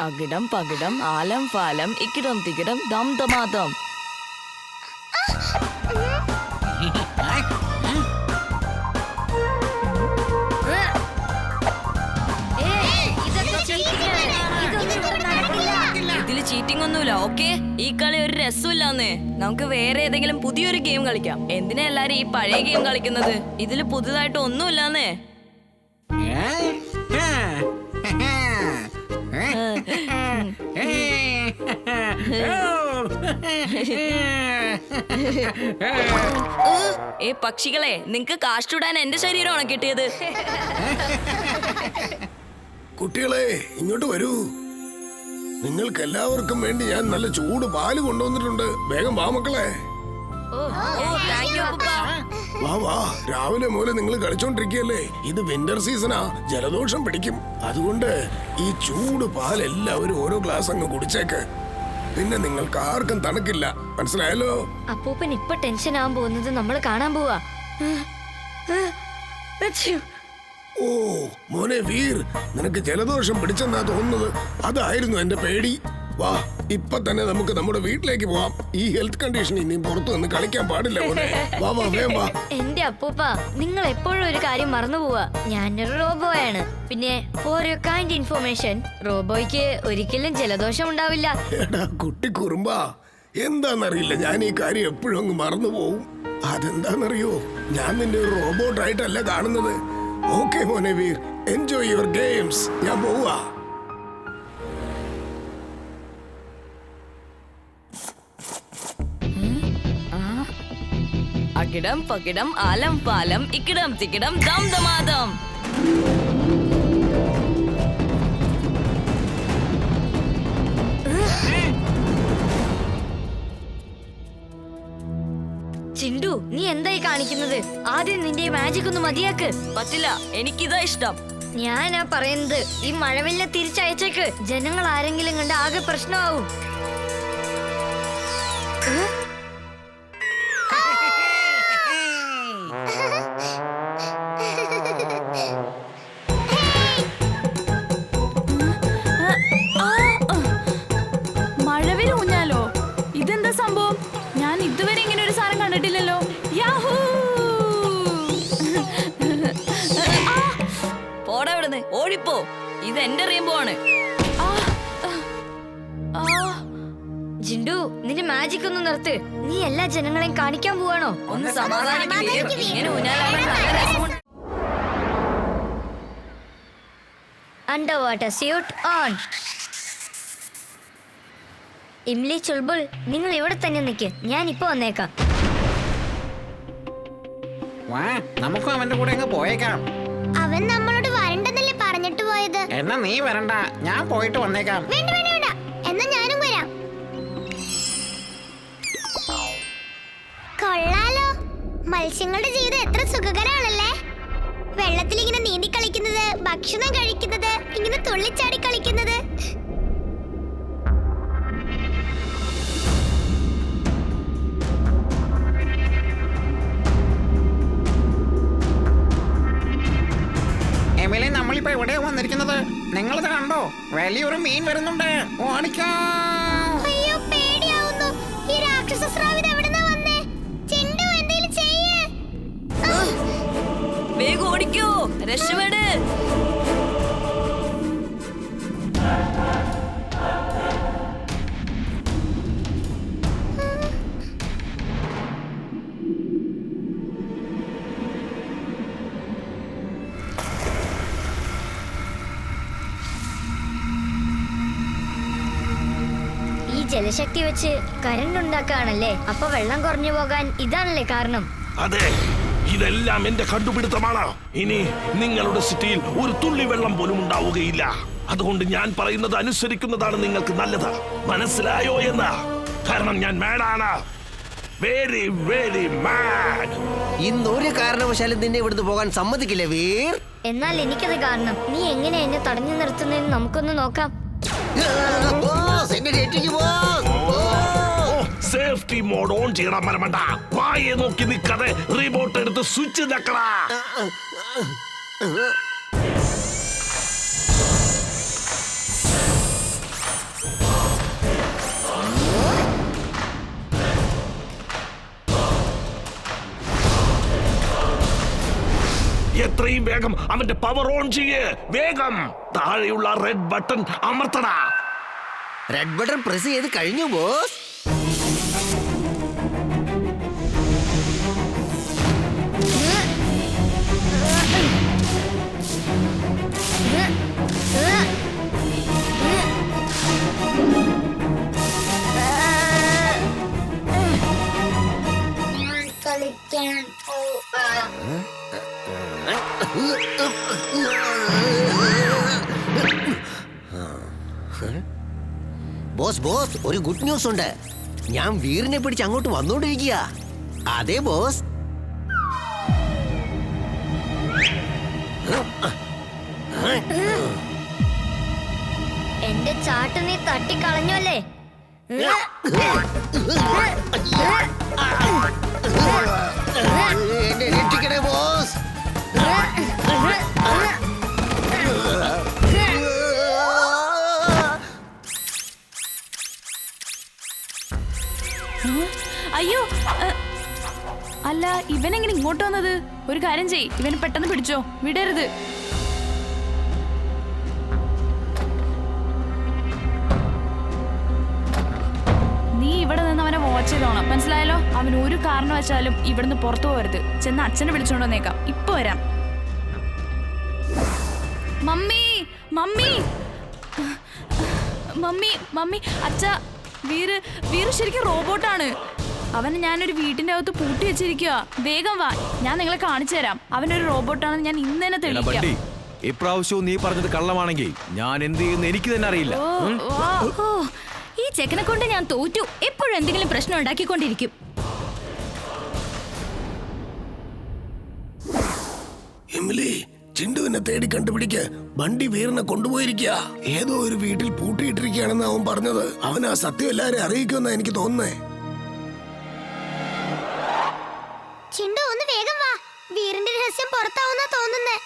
അകിടം പകിടം ആലം ഫാലം ഇക്കിടം തികിടം ദം ദമാദം. ഇതില് ചീറ്റിംഗ് ഒന്നുമില്ല. ഓക്കെ, ഈ കളി ഒരു രസമില്ലാന്നേ. നമുക്ക് വേറെ ഏതെങ്കിലും പുതിയൊരു ഗെയിം കളിക്കാം. എന്തിനാ എല്ലാരും ഈ പഴയ ഗെയിം കളിക്കുന്നത്? ഇതില് പുതുതായിട്ട് ഒന്നുമില്ലാന്നേ. പക്ഷികളെ, നിങ്ങക്ക് കാഷ്ടിടാൻ എന്റെ ശരീരമാണ് കിട്ടിയത്. കുട്ടികളെ ഇങ്ങോട്ട് വരൂ. നിങ്ങൾക്ക് എല്ലാവർക്കും വേണ്ടി ഞാൻ നല്ല ചൂട് പാല് കൊണ്ടുവന്നിട്ടുണ്ട്. വേഗം വാ മക്കളെ. വാ വാ, രാവിലെ മുതൽ നിങ്ങൾ കളിച്ചോണ്ടിരിക്കുകയല്ലേ. ഇത് വിന്റർ സീസണാ, ജലദോഷം പിടിക്കും. അതുകൊണ്ട് ഈ ചൂട് പാൽ എല്ലാവരും ഓരോ ഗ്ലാസ് അങ്ങ് കുടിച്ചേക്ക്. പിന്നെ നിങ്ങൾക്ക് ആർക്കും തണുക്കില്ല, മനസ്സിലായല്ലോ? അപ്പൂപ്പൻ ഇപ്പൊ ടെൻഷൻ ആവാൻ പോകുന്നത് നമ്മൾ കാണാൻ പോവാ. ഓ മോനെ വീർ, നിനക്ക് ജലദോഷം പിടിച്ചെന്നാ തോന്നുന്നത്. അതായിരുന്നു എന്റെ പേടി. വാ, ഇപ്പൊ തന്നെ നമുക്ക് നമ്മുടെ വീട്ടിലേക്ക് പോവാം. ഈ ഹെൽത്ത് കണ്ടീഷൻ ഇനി പുറത്തു നിന്ന് കളിക്കാൻ പാടില്ല മോനെ. വാ വാ, വേഗം വാ. എന്റെ അപ്പൂപ്പ, നിങ്ങൾ എപ്പോഴും ഒരു കാര്യം മറന്നു പോവാ. ഞാനൊരു റോബോയാണ്. പിന്നെ ഫോർ യുവർ കൈൻഡ് ഇൻഫോർമേഷൻ, റോബോയ്ക്ക് ഒരിക്കലും ജലദോഷം ഉണ്ടാവില്ല. എടാ കുട്ടി കുറുമ്പാ, എന്താന്നറിയില്ല, ഞാൻ ഈ കാര്യം എപ്പോഴും അങ്ങ് മറന്നു പോവും. അതെന്താന്നറിയോ, ഞാൻ നിന്റെ ഒരു റോബോട്ടായിട്ടല്ല കാണുന്നത്. ഓക്കെ മോനെ വീർ, എൻജോയ് യുവർ ഗെയിംസ്. ഞാൻ പോവാ. അകിടം പകിടം ആലം പാലം ഇക്കിടം തിക്കിടം ദം ദമാദം. ചിണ്ടു, നീ എന്തായി കാണിക്കുന്നത്? ആദ്യം നിന്റെ മാജിക് ഒന്ന് മതിയാക്ക്. പറ്റില്ല, എനിക്കിതാ ഇഷ്ടം. ഞാനാ പറയുന്നത്, ഈ മഴവില്ല തിരിച്ചയച്ചേക്ക്. ജനങ്ങൾ ആരെങ്കിലും കണ്ട് ആകെ പ്രശ്നമാവും. മഴവിൽ ഊഞ്ഞാലോ? ഇതെന്താ സംഭവം? ഞാൻ ഇതുവരെ ഇങ്ങനെ ഒരു സാധനം കണ്ടിട്ടില്ലല്ലോ. യാഹൂ! പോടാ ഇവിടുന്ന്, ഓടിപ്പോ. ഇത് എന്റെ റെയിൻബോ ആണ്. ജിണ്ടു, നിന്റെ മാജിക് ഒന്ന് നിർത്ത്. നീ എല്ലാ ജനങ്ങളെയും കാണിക്കാൻ പോവാണോ? ഒന്ന് സമാധാനിക്ക്. ഇങ്ങനെ ഊഞ്ഞാലാടാൻ നല്ല രസമുണ്ട്. Under water suit on. Imli Chulbul, നിങ്ങൾ ഇവിടെ തന്നെ നിൽക്ക്. ഞാൻ ഇപ്പൊ വന്നേക്കാം. നമുക്കും അവന്റെ കൂടെ അങ്ങ് പോയേക്കാം. അവൻ നമ്മളോട് വരണ്ടെന്നല്ലേ പറഞ്ഞിട്ട് പോയത്? എന്നാ നീ വരണ്ട, ഞാൻ പോയിട്ട് വന്നേക്കാം. വേണ്ട വേണ്ട വേണ്ട, എന്നാ ഞാനും വരാം. കൊള്ളാലോ, മത്സ്യങ്ങളുടെ ജീവിതം എത്ര സുഖകരമാണല്ലേ. വെള്ളത്തിൽ ഇങ്ങനെ നീന്തി കളിക്കുന്നത്, ഭക്ഷണം കഴിക്കുന്നത്, ഇങ്ങനെ തുള്ളിച്ചാടി കളിക്കുന്നത്. എമിലി, നമ്മളിപ്പോ എവിടെയാ വന്നിരിക്കുന്നത്? നിങ്ങളിത് കണ്ടോ? വലിയൊരു മീൻ വരുന്നുണ്ട്. ഓടിക്കാം. അയ്യോ, പേടിയാവുന്നു. ഈ രാക്ഷസ സ്രാവ് എവിടുന്നാ വന്നേ? ചിണ്ടു, എന്തേലും ചെയ്യേ. വേഗം ഓടിക്കോ, രക്ഷപ്പെട്. ജലശക്തി വെച്ച് കരണ്ട് ഉണ്ടാക്കാണല്ലേ? അപ്പൊ വെള്ളം കുറഞ്ഞു പോകാൻ ഇതാണല്ലേ കാരണം? അതെ, ഇതെല്ലാം എന്റെ കണ്ടുപിടുത്തമാണ്. ഇനി നിങ്ങളുടെ സിറ്റിയിൽ ഒരു തുള്ളി വെള്ളം പോലും ഉണ്ടാവുകയില്ല. അതുകൊണ്ട് ഞാൻ പറയുന്നത് അനുസരിക്കുന്നതാണ് നിങ്ങൾക്ക് നല്ലത്. മനസ്സിലായോ എന്ന്? കാരണം ഞാൻ മാഡാണ്. Very very mad. ഇന്നൊരു കാരണവശാലും നിന്നെ ഇവിടുന്ന് പോകാൻ സമ്മതിക്കില്ല വീർ. എന്നാൽ എനിക്കത് കാരണം. നീ എങ്ങനെ എന്നെ തടഞ്ഞു നിർത്തുന്നതെന്ന് നമുക്കൊന്ന് നോക്കാം. സേഫ്റ്റി മോഡ് ഓൺ ചെയ്യണം മരമണ്ട. വായെ നോക്കി നിൽക്കാതെ റിമോട്ട് എടുത്ത് സ്വിച്ച് ഞെക്കടാ. എത്രയും വേഗം അവന്റെ പവർ ഓൺ ചെയ്യേ. വേഗം താഴെയുള്ള റെഡ് ബട്ടൺ അമർത്തടാ. റെഡ് ബട്ടൺ പ്രസ് ചെയ്ത് കഴിഞ്ഞു ബോസ്. കളിക്കാൻ ബോസ് ബോസ് ഒരു ഗുഡ് ന്യൂസ് ഉണ്ട്. ഞാൻ വീറിനെ പിടിച്ച് അങ്ങോട്ട് വന്നോണ്ടിരിക്കുക. അതെ ബോസ്. എന്റെ ചാട്ട് നീ തട്ടിക്കളഞ്ഞല്ലേ? എന്നെ രക്ഷിക്കണേ ബോസ്. അയ്യോ അല്ല, ഇവനെങ്ങനെ ഇങ്ങോട്ട് വന്നത്? ഒരു കാര്യം ചെയ്, ഇവനെ പെട്ടെന്ന് പിടിച്ചോ, വിടരുത്. നീ ഇവിടെ നിന്ന് അവനെ വാച്ച് ചെയ്തോണം, മനസ്സിലായല്ലോ? അവൻ ഒരു കാരണവശാലും ഇവിടുന്ന് പുറത്തു പോകരുത്. ചെന്ന് അച്ഛനെ വിളിച്ചോണ്ട് വന്നേക്കാം. ഇപ്പൊ വരാം. മമ്മി മമ്മി മമ്മി മമ്മി അച്ഛ, വീര് ശരിക്കും റോബോട്ടാണ്. അവനെ ഞാനൊരു വീട്ടിന്റെ അകത്ത് പൂട്ടി വെച്ചിരിക്കുക. വേഗം വാ, ഞാൻ നിങ്ങളെ കാണിച്ചു തരാം. അവനൊരു റോബോട്ടാണെന്ന് ഞാൻ ഇന്ന് തന്നെ തെളിയിക്കാം. ഇപ്രാവശ്യവും നീ പറഞ്ഞത് കള്ളമാണെങ്കിൽ ഞാൻ എന്ത് ചെയ്യുന്നു എനിക്ക് തന്നെ അറിയില്ല. ഈ ചെക്കനെ കൊണ്ട് ഞാൻ തോറ്റു. എപ്പോഴും എന്തെങ്കിലും പ്രശ്നം ഉണ്ടാക്കിക്കൊണ്ടിരിക്കും. എമിലി, ചിണ്ടുവിനെ തേടി കണ്ടുപിടിക്ക്. ബണ്ടി വീറിനെ കൊണ്ടുപോയിരിക്കുക. ഏതോ ഒരു വീട്ടിൽ പൂട്ടിയിട്ടിരിക്കുകയാണെന്ന് അവൻ പറഞ്ഞത്. അവൻ ആ സത്യം എല്ലാരെയും അറിയിക്കുമെന്നാ എനിക്ക് തോന്നുന്നേ. ചിണ്ടു ഒന്ന് വേഗം വാ. വീറിന്റെ രഹസ്യം പുറത്താവുന്ന തോന്നുന്നേ.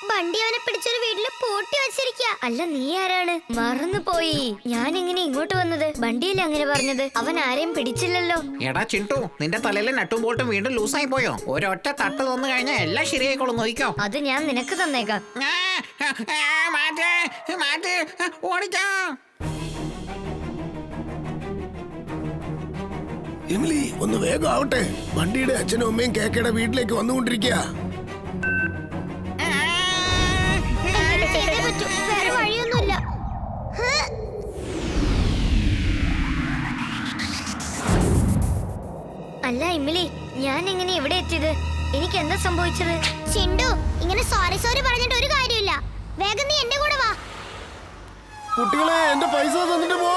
ബണ്ടി അവനെ പിടിച്ചൊരു വീട്ടില് പൂട്ടി വെച്ചിരിക്കുക. അല്ല, നീ ആരാണ്? മറന്നു പോയി. ഞാൻ എങ്ങനെ ഇങ്ങോട്ട് വന്നത്? ബണ്ടിയല്ലേ അങ്ങനെ പറഞ്ഞത്? അവൻ ആരെയും പിടിച്ചില്ലല്ലോ. എടാ ചിണ്ടു, നിന്റെ തലയിലെ നട്ടും ബോൾട്ടും വീണ്ടും ലൂസായി പോയോ? ഒരൊറ്റ തട്ട് തന്നു കഴിഞ്ഞാൽ എല്ലാം ശരിയായിക്കോളും, നോക്കിക്കോ. അത് ഞാൻ നിനക്ക് തന്നേക്കാം. ഓടിക്കോ. എമിലി, ഒന്ന് വേഗം ആവട്ടെ. ബണ്ടിയുടെ അച്ഛനും അമ്മയും കേക്കയുടെ വീട്ടിലേക്ക് വന്നുകൊണ്ടിരിക്കുക. ചെയ്തേ പറ്റൂ, വേറെ വഴിയൊന്നുമില്ല. അല്ല ഇമ്മിലി, ഞാൻ എങ്ങനെ ഇവിടെ എത്തിയത്? എനിക്ക് എന്താ സംഭവിച്ചത്? ചിണ്ടു, ഇങ്ങനെ സോറി പറഞ്ഞിട്ട് ഒരു കാര്യമില്ല. വേഗം നീ എന്റെ കൂടെ വാ. കുട്ടികളെ, എന്റെ പൈസ തന്നിട്ട് പോ.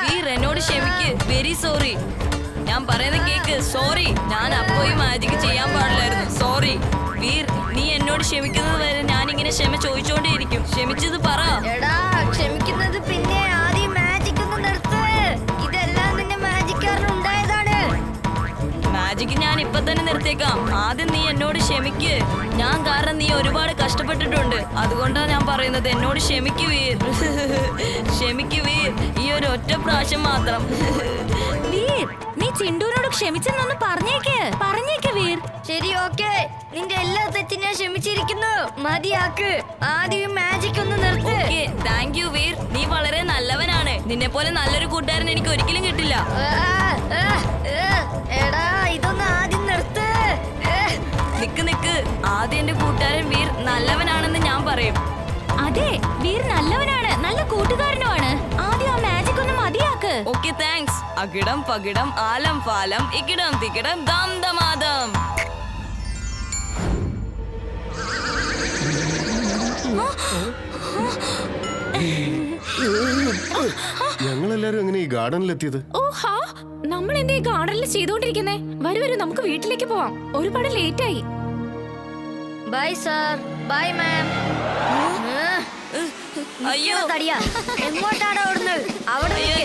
വീർ, എന്നോട് ക്ഷമിക്ക്. Very sorry. ഞാൻ പറയുന്നത് കേക്ക്. സോറി, ഞാൻ അപ്പോയി മാജിക് ചെയ്യാൻ പാടില്ലായിരുന്നു. സോറി വീർ, നീ എന്നോട് ക്ഷമിക്കുന്നത് വരെ ഞാൻ ഇങ്ങനെ ക്ഷമ ചോദിച്ചോണ്ടേയിരിക്കും. ക്ഷമിച്ചത് പറ. എടാ, ക്ഷമിക്കുന്നത് പിന്നെ ആദ്യം മാജിക് ഒന്ന് നിർത്ത്. ഇതെല്ലാം നിന്റെ മാജിക് കാരണം ഉണ്ടായതാണ്. മാജിക് ഞാൻ ഇപ്പൊ തന്നെ നിർത്തേക്കാം. ആദ്യം നീ എന്നോട് ക്ഷമിക്ക്. ഞാൻ കാരണം നീ ഒരുപാട് കഷ്ടപ്പെട്ടിട്ടുണ്ട്. അതുകൊണ്ടാണ് ഞാൻ പറയുന്നത്, എന്നോട് ക്ഷമിക്ക് വീർ. ക്ഷമിക്ക് വീർ, ഈ ഒരു ഒറ്റ പ്രാവശ്യം മാത്രം. വീർ, നീ ചിണ്ടുവിനോട് ക്ഷമിച്ചെന്നൊന്ന് പറഞ്ഞേക്ക് വീർ. ശരി, ഓക്കേ. നിന്റെ എല്ലാ തെറ്റും ഞാൻ ക്ഷമിച്ചിരിക്കുന്നു. മതിയാക്ക്. ആദ്യം മാജിക് ഒന്ന് നിർത്ത്. Okay, thank you Veer. നീ വളരെ നല്ലവനാണ്. നിന്നെ പോലെ നല്ലൊരു കൂട്ടുകാരൻ എനിക്ക് ഒരിക്കലും കിട്ടില്ല. എടാ, ഇതൊന്ന് ആദ്യം നിർത്ത്. നിക്ക്. ആദ്യം എന്റെ കൂട്ടുകാരൻ വീർ നല്ലവനാണെന്ന് ഞാൻ പറയും. അതെ, വീർ നല്ലവനാണ്, നല്ല കൂട്ടുകാരനുമാണ്. ആദ്യം ആ മാജിക് ഒന്ന് മതിയാക്ക്. Okay, thanks. അകിടം പകിടം ആലം ഫാലം ഇക്കിടം തിക്കിടം ദം ദമാദം. ഞങ്ങളെല്ലാരും എങ്ങനെ ഈ ഗാർഡനിലെത്തിയത്? ഓഹാ, നമ്മൾ എന്താ ഈ ഗാർഡനിൽ ചെയ്തോണ്ടിരിക്കുന്നേ? വരൂ, നമുക്ക് വീട്ടിലേക്ക് പോവാം. ഒരുപാട് ലേറ്റ് ആയി. ബൈ സാർ, ബൈ മാം. അയ്യോ തടിയാ എങ്ങോട്ടാണ് ഓടുന്നത് അവിടെ അയ്യോ